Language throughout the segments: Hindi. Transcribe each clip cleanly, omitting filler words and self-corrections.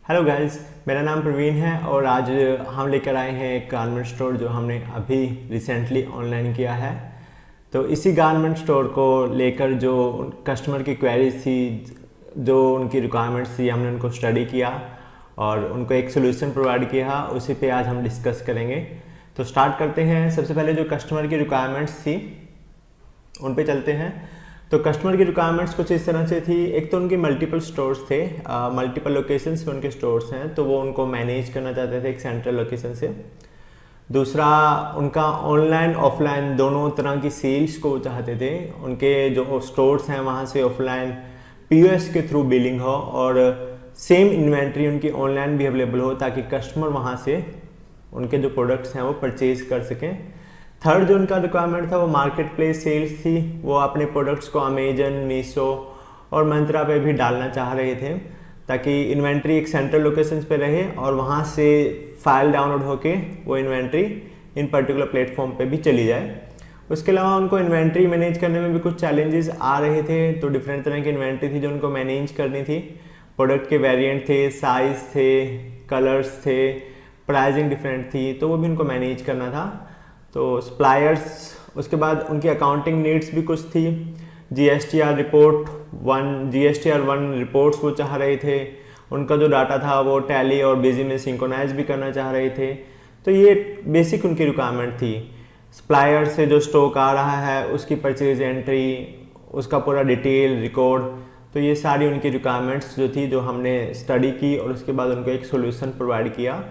हेलो गाइस, मेरा नाम प्रवीण है और आज हम लेकर आए हैं एक गारमेंट स्टोर जो हमने अभी रिसेंटली ऑनलाइन किया है। तो इसी गारमेंट स्टोर को लेकर जो कस्टमर की क्वेरीज थी, जो उनकी रिक्वायरमेंट्स थी, हमने उनको स्टडी किया और उनको एक सोल्यूशन प्रोवाइड किया। उसी पे आज हम डिस्कस करेंगे। तो स्टार्ट करते हैं। सबसे पहले जो कस्टमर की रिक्वायरमेंट्स थी उन पे चलते हैं। तो कस्टमर की रिक्वायरमेंट्स कुछ इस तरह से थी। एक तो उनके मल्टीपल स्टोर्स थे, मल्टीपल लोकेशंस पे उनके स्टोर्स हैं, तो वो उनको मैनेज करना चाहते थे एक सेंट्रल लोकेशन से। दूसरा, उनका ऑनलाइन ऑफलाइन दोनों तरह की सेल्स को चाहते थे। उनके जो स्टोर्स हैं वहाँ से ऑफलाइन पीओएस के थ्रू बिलिंग हो और सेम इन्वेंट्री उनकी ऑनलाइन भी अवेलेबल हो, ताकि कस्टमर वहाँ से उनके जो प्रोडक्ट्स हैं वो परचेज कर सकें। थर्ड जो उनका रिक्वायरमेंट था वो मार्केट प्लेस सेल्स थी। वो अपने प्रोडक्ट्स को अमेजन, मीशो और मंत्रा पे भी डालना चाह रहे थे, ताकि इन्वेंट्री एक सेंट्रल लोकेशंस पे रहे और वहाँ से फाइल डाउनलोड होके वो इन्वेंट्री इन पर्टिकुलर प्लेटफॉर्म पे भी चली जाए। उसके अलावा उनको इन्वेंट्री मैनेज करने में भी कुछ चैलेंजेस आ रहे थे। तो डिफरेंट तरह की इन्वेंट्री थी जो उनको मैनेज करनी थी। प्रोडक्ट के वेरिएंट थे, साइज़ थे, कलर्स थे, प्राइसिंग डिफरेंट थी, तो वो भी उनको मैनेज करना था। तो सप्लायर्स, उसके बाद उनकी अकाउंटिंग नीड्स भी कुछ थी। जीएसटीआर वन रिपोर्ट्स वो चाह रहे थे। उनका जो डाटा था वो टैली और बिजी में सिंक्रोनाइज भी करना चाह रहे थे। तो ये बेसिक उनकी रिक्वायरमेंट थी। सप्लायर से जो स्टॉक आ रहा है उसकी परचेज एंट्री, उसका पूरा डिटेल रिकॉर्ड, तो ये सारी उनकी रिक्वायरमेंट्स जो थी, जो हमने स्टडी की और उसके बाद उनको एक सोल्यूशन प्रोवाइड किया।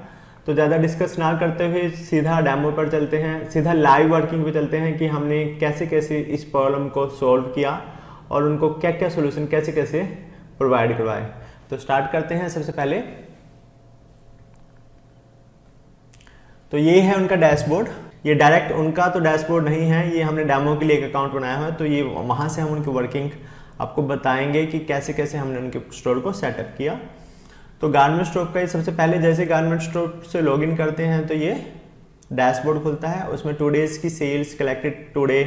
तो ज़्यादा डिस्कस ना करते हुए सीधा डेमो पर चलते हैं, सीधा लाइव वर्किंग पे चलते हैं कि हमने कैसे कैसे इस प्रॉब्लम को सॉल्व किया और उनको क्या क्या सोल्यूशन कैसे कैसे प्रोवाइड करवाए। तो स्टार्ट करते हैं। सबसे पहले तो ये है उनका डैशबोर्ड। ये डायरेक्ट उनका तो डैशबोर्ड नहीं है, ये हमने डेमो के लिए एक अकाउंट बनाया हुआ है। तो ये वहाँ से हम उनकी वर्किंग आपको बताएंगे कि कैसे कैसे हमने उनके स्टोर को सेटअप किया। तो गारमेंट स्टोर का सबसे पहले जैसे गारमेंट स्टोर से लॉगिन करते हैं तो ये डैशबोर्ड खुलता है। उसमें टुडेज की sales, collected today,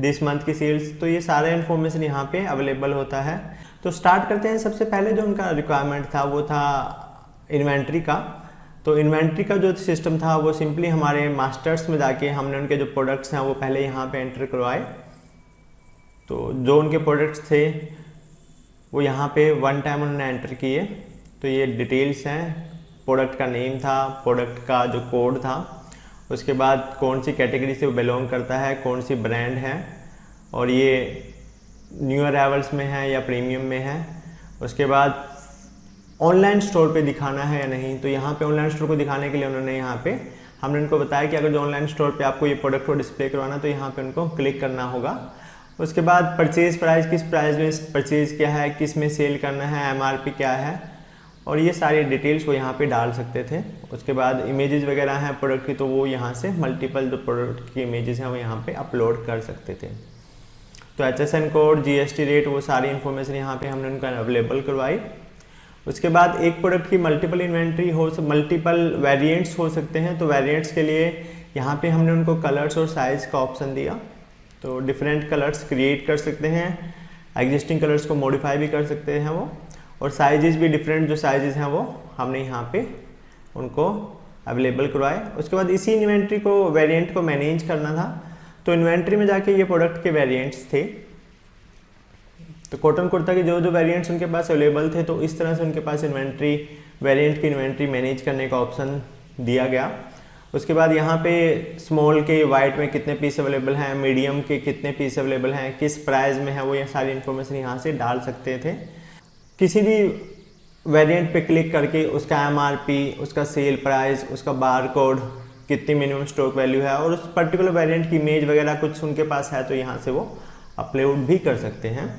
this month की सेल्स, तो ये सारा इन्फॉर्मेशन यहाँ पे अवेलेबल होता है। तो स्टार्ट करते हैं। सबसे पहले जो उनका रिक्वायरमेंट था वो था इन्वेंट्री का। तो इन्वेंट्री का जो सिस्टम था वो सिंपली हमारे मास्टर्स में जाके हमने उनके जो प्रोडक्ट्स हैं वो पहले यहाँ पे एंटर करवाए। तो जो उनके प्रोडक्ट्स थे वो यहाँ पे वन टाइम उन्होंने एंटर किए। तो ये डिटेल्स हैं, प्रोडक्ट का नेम था, प्रोडक्ट का जो कोड था, उसके बाद कौन सी कैटेगरी से वो बिलोंग करता है, कौन सी ब्रांड है, और ये न्यू अराइवल्स में है या प्रीमियम में है। उसके बाद ऑनलाइन स्टोर पे दिखाना है या नहीं। तो यहाँ पे ऑनलाइन स्टोर को दिखाने के लिए उन्होंने यहाँ पे हमने उनको बताया कि अगर जो ऑनलाइन स्टोर पे आपको ये प्रोडक्ट को डिस्प्ले करवाना तो यहाँ पे उनको क्लिक करना होगा। उसके बाद परचेज प्राइस, किस प्राइस में परचेज किया है, किस में सेल करना है, एमआरपी क्या है, और ये सारी डिटेल्स वो यहाँ पे डाल सकते थे। उसके बाद इमेजेस वगैरह हैं प्रोडक्ट की, तो वो यहाँ से मल्टीपल जो प्रोडक्ट की इमेजेस हैं वो यहाँ पे अपलोड कर सकते थे। तो HSN कोड, GST रेट, वो सारी इन्फॉर्मेशन यहाँ पे हमने उनका अवेलेबल करवाई। उसके बाद एक प्रोडक्ट की मल्टीपल इन्वेंट्री हो, मल्टीपल वेरिएंट्स हो सकते हैं। तो वेरिएंट्स के लिए यहाँ पे हमने उनको कलर्स और साइज़ का ऑप्शन दिया। तो डिफरेंट कलर्स क्रिएट कर सकते हैं, एग्जिस्टिंग कलर्स को मॉडिफाई भी कर सकते हैं वो, और साइजेस भी डिफरेंट जो साइजेस हैं वो हमने यहाँ पे उनको अवेलेबल करवाए। उसके बाद इसी इन्वेंट्री को, वेरिएंट को मैनेज करना था। तो इन्वेंट्री में जाके ये प्रोडक्ट के वेरिएंट्स थे। तो कॉटन कुर्ता के जो जो वेरिएंट्स उनके पास अवेलेबल थे, तो इस तरह से उनके पास इन्वेंट्री, वेरिएंट की इन्वेंट्री मैनेज करने का ऑप्शन दिया गया। उसके बाद यहाँ पे स्मॉल के वाइट में कितने पीस अवेलेबल हैं, मीडियम के कितने पीस अवेलेबल हैं, किस प्राइस में है, वो ये सारी इन्फॉर्मेशन यहाँ से डाल सकते थे। किसी भी वेरिएंट पे क्लिक करके उसका एमआरपी, उसका सेल प्राइस, उसका बार कोड, कितनी मिनिमम स्टॉक वैल्यू है, और उस पर्टिकुलर वेरिएंट की इमेज वगैरह कुछ उनके पास है तो यहाँ से वो अपलोड भी कर सकते हैं।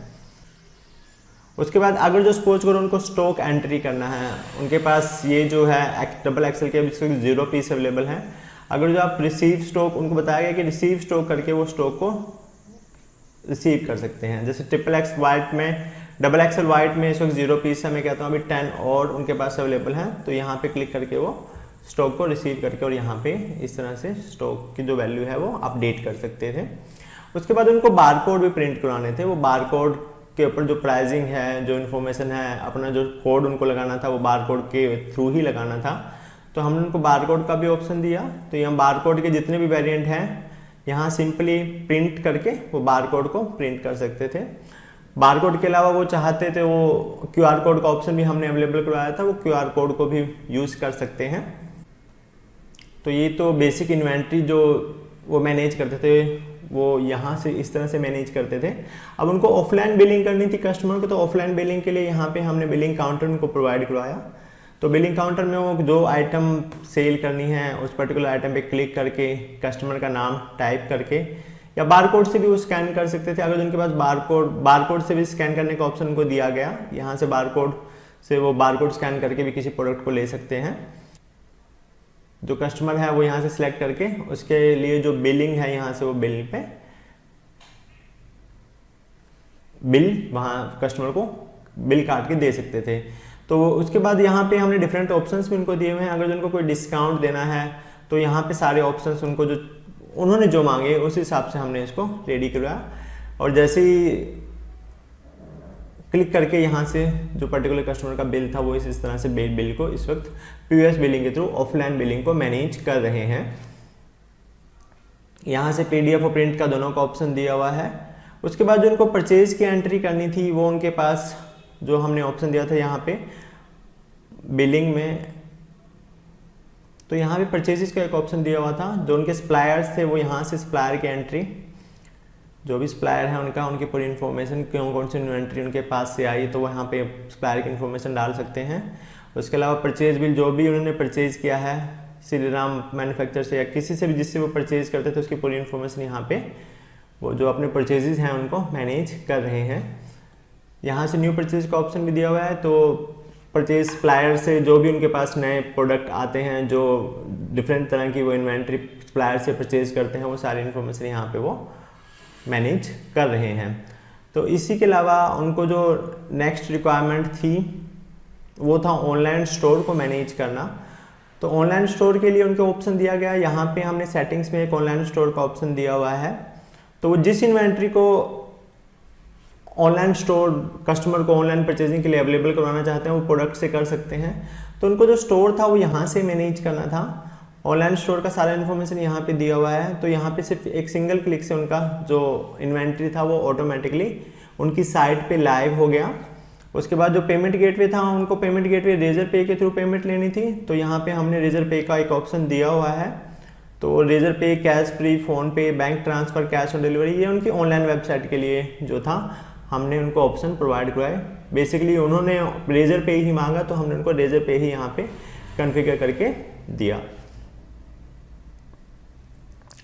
उसके बाद अगर जो सपोज करो उनको स्टॉक एंट्री करना है, उनके पास ये जो है XXL के 0 पीस अवेलेबल हैं। अगर जो आप रिसीव स्टॉक, उनको बताया गया कि रिसीव स्टॉक करके वो स्टॉक को रिसीव कर सकते हैं। जैसे XXX वाइट में, XXL वाइट में इस वक्त 0 पीस है, मैं कहता हूँ अभी 10 और उनके पास अवेलेबल हैं। तो यहाँ पे क्लिक करके वो स्टॉक को रिसीव करके और यहाँ पे इस तरह से स्टॉक की जो वैल्यू है वो अपडेट कर सकते थे। उसके बाद उनको बारकोड भी प्रिंट करवाने थे। वो बारकोड के ऊपर जो प्राइसिंग है, जो इन्फॉर्मेशन है, अपना जो कोड उनको लगाना था वो बार कोड के थ्रू ही लगाना था। तो हमने उनको बार कोड का भी ऑप्शन दिया। तो यहाँ बार कोड के जितने भी वेरिएंट हैं यहाँ सिंपली प्रिंट करके वो बार कोड को प्रिंट कर सकते थे। बार कोड के अलावा वो चाहते थे वो QR कोड का ऑप्शन भी हमने अवेलेबल करवाया था, वो QR कोड को भी यूज़ कर सकते हैं। तो ये तो बेसिक इन्वेंट्री जो वो मैनेज करते थे वो यहाँ से इस तरह से मैनेज करते थे। अब उनको ऑफलाइन बिलिंग करनी थी कस्टमर को, तो ऑफलाइन बिलिंग के लिए यहाँ पे हमने बिलिंग काउंटर उनको प्रोवाइड करवाया। तो बिलिंग काउंटर में वो जो आइटम सेल करनी है उस पर्टिकुलर आइटम पे क्लिक करके कस्टमर का नाम टाइप करके या बारकोड से भी वो स्कैन कर सकते थे। अगर उनके पास बारकोड से भी स्कैन करने का ऑप्शन उनको दिया गया, यहाँ से बारकोड से वो बारकोड स्कैन करके भी किसी प्रोडक्ट को ले सकते हैं। जो कस्टमर है वो यहाँ से सिलेक्ट करके उसके लिए जो बिलिंग है यहाँ से वो बिल पे बिल वहाँ कस्टमर को बिल काट के दे सकते थे। तो उसके बाद यहाँ पे हमने डिफरेंट ऑप्शंस भी उनको दिए हुए हैं। अगर उनको कोई डिस्काउंट देना है तो यहाँ पे सारे ऑप्शंस उनको जो उन्होंने जो मांगे उस हिसाब से हमने इसको रेडी करवाया। और जैसे ही क्लिक करके यहाँ से जो पर्टिकुलर कस्टमर का बिल था वो इस तरह से बिल को इस वक्त POS बिलिंग के थ्रू ऑफलाइन बिलिंग को मैनेज कर रहे हैं। यहाँ से PDF और प्रिंट का दोनों का ऑप्शन दिया हुआ है। उसके बाद जो उनको परचेज की एंट्री करनी थी वो उनके पास जो हमने ऑप्शन दिया था यहाँ पे बिलिंग में, तो यहाँ पे परचेजेस का एक ऑप्शन दिया हुआ था। जो उनके सप्लायर्स थे वो यहाँ से सप्लायर की एंट्री, जो भी सप्लायर है उनकी पूरी इन्फॉर्मेशन, कौन सी इन्वेंट्री उनके पास से आई, तो वो यहाँ पे सप्लायर की इन्फॉर्मेशन डाल सकते हैं। उसके अलावा परचेज बिल, जो भी उन्होंने परचेज किया है श्री राम मैन्युफैक्चर से या किसी से भी जिससे वो परचेज करते थे उसकी पूरी इन्फॉर्मेशन यहाँ पे वो जो अपने परचेजेस हैं उनको मैनेज कर रहे हैं। यहाँ से न्यू परचेज का ऑप्शन भी दिया हुआ है। तो परचेज सप्लायर से जो भी उनके पास नए प्रोडक्ट आते हैं, जो डिफरेंट तरह की वो इन्वेंट्री सप्लायर से परचेज करते हैं, वो सारी इन्फॉर्मेशन यहाँ पे वो मैनेज कर रहे हैं। तो इसी के अलावा उनको जो नेक्स्ट रिक्वायरमेंट थी वो था ऑनलाइन स्टोर को मैनेज करना। तो ऑनलाइन स्टोर के लिए उनको ऑप्शन दिया गया। यहाँ पे हमने सेटिंग्स में एक ऑनलाइन स्टोर का ऑप्शन दिया हुआ है। तो वो जिस इन्वेंट्री को ऑनलाइन स्टोर कस्टमर को ऑनलाइन परचेजिंग के लिए अवेलेबल करवाना चाहते हैं वो प्रोडक्ट से कर सकते हैं। तो उनको जो स्टोर था वो यहाँ से मैनेज करना था। ऑनलाइन स्टोर का सारा इन्फॉर्मेशन यहाँ पे दिया हुआ है। तो यहाँ पे सिर्फ एक सिंगल क्लिक से उनका जो इन्वेंट्री था वो ऑटोमेटिकली उनकी साइट पे लाइव हो गया। उसके बाद जो पेमेंट गेटवे था उनको पेमेंट गेटवे रेजर पे के थ्रू पेमेंट लेनी थी। तो यहाँ पे हमने रेजर पे का एक ऑप्शन दिया हुआ है। तो रेजर पे, कैश फ्री, फ़ोन पे, bank transfer, cash on delivery, ये उनकी ऑनलाइन वेबसाइट के लिए जो था हमने उनको ऑप्शन प्रोवाइड करवाए। बेसिकली उन्होंने रेजर पे ही मांगा तो हमने उनको रेजर पे ही यहाँ पे कॉन्फ़िगर करके दिया।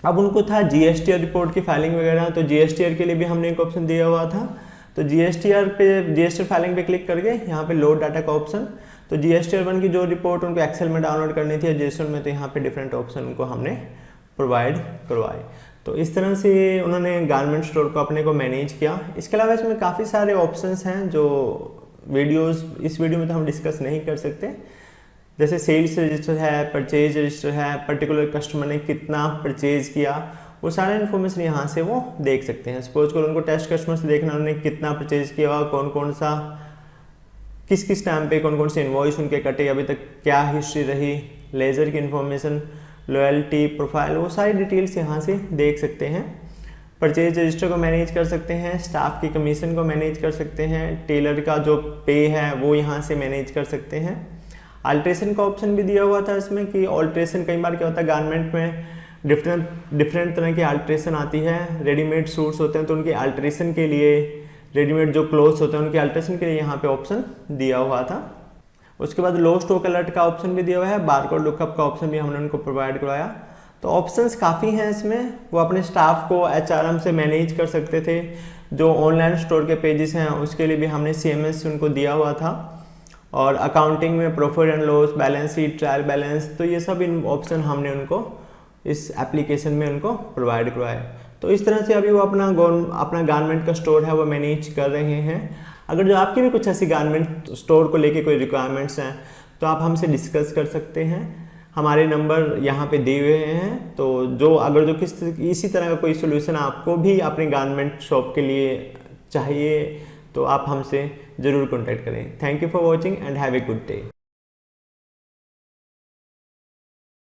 अब उनको था GSTR रिपोर्ट की फाइलिंग वगैरह, तो GSTR के लिए भी हमने एक ऑप्शन दिया हुआ था। तो GSTR फाइलिंग पे क्लिक करके यहाँ पे लोड डाटा का ऑप्शन, तो GSTR 1 की जो रिपोर्ट उनको एक्सेल में डाउनलोड करनी थी JSON में, तो यहाँ पे डिफरेंट ऑप्शन उनको हमने प्रोवाइड करवाए। तो इस तरह से उन्होंने गारमेंट स्टोर को अपने को मैनेज किया। इसके अलावा इसमें काफ़ी सारे ऑप्शंस हैं जो इस वीडियो में तो हम डिस्कस नहीं कर सकते। जैसे सेल्स रजिस्टर है, परचेज रजिस्टर है, पर्टिकुलर कस्टमर ने कितना परचेज किया, वो सारा इन्फॉर्मेशन यहाँ से वो देख सकते हैं। सपोज करो उनको टेस्ट कस्टमर से देखना उन्होंने कितना परचेज किया, कौन कौन सा किस टाइम पे कौन कौन से इन्वॉइस उनके कटे, अभी तक क्या हिस्ट्री रही, लेजर की इन्फॉर्मेशन, लॉयल्टी प्रोफाइल, वो सारी डिटेल्स यहाँ से देख सकते हैं। परचेज रजिस्टर को मैनेज कर सकते हैं, स्टाफ की कमीशन को मैनेज कर सकते हैं, टेलर का जो पे है वो यहाँ से मैनेज कर सकते हैं। अल्ट्रेशन का ऑप्शन भी दिया हुआ था इसमें कि अल्ट्रेशन, कई बार क्या होता है गारमेंट में डिफरेंट तरह की अल्ट्रेशन आती है। रेडीमेड सूट्स होते हैं तो उनकी अल्ट्रेशन के लिए, रेडीमेड जो क्लोथ्स होते हैं उनके अल्ट्रेशन के लिए यहाँ पे ऑप्शन दिया हुआ था। उसके बाद लो स्टॉक अलर्ट का ऑप्शन भी दिया हुआ है, बारकोड लुकअप का ऑप्शन भी हमने उनको प्रोवाइड करवाया। तो ऑप्शंस काफ़ी हैं इसमें। वो अपने स्टाफ को HRM से मैनेज कर सकते थे। जो ऑनलाइन स्टोर के पेजेस हैं उसके लिए भी हमने CMS उनको दिया हुआ था। और अकाउंटिंग में profit and loss, balance sheet, trial balance, तो ये सब इन ऑप्शन हमने उनको इस एप्लीकेशन में उनको प्रोवाइड करवाए। तो इस तरह से अभी वो अपना गारमेंट का स्टोर है वो मैनेज कर रहे हैं। अगर जो आपकी भी कुछ ऐसी गारमेंट स्टोर को लेके कोई रिक्वायरमेंट्स हैं तो आप हमसे डिस्कस कर सकते हैं। हमारे नंबर यहाँ पे दिए हुए हैं। तो अगर इसी तरह का कोई सोल्यूशन आपको भी अपने गारमेंट शॉप के लिए चाहिए तो आप हमसे ज़रूर कॉन्टैक्ट करें। Thank you for watching and have a good day.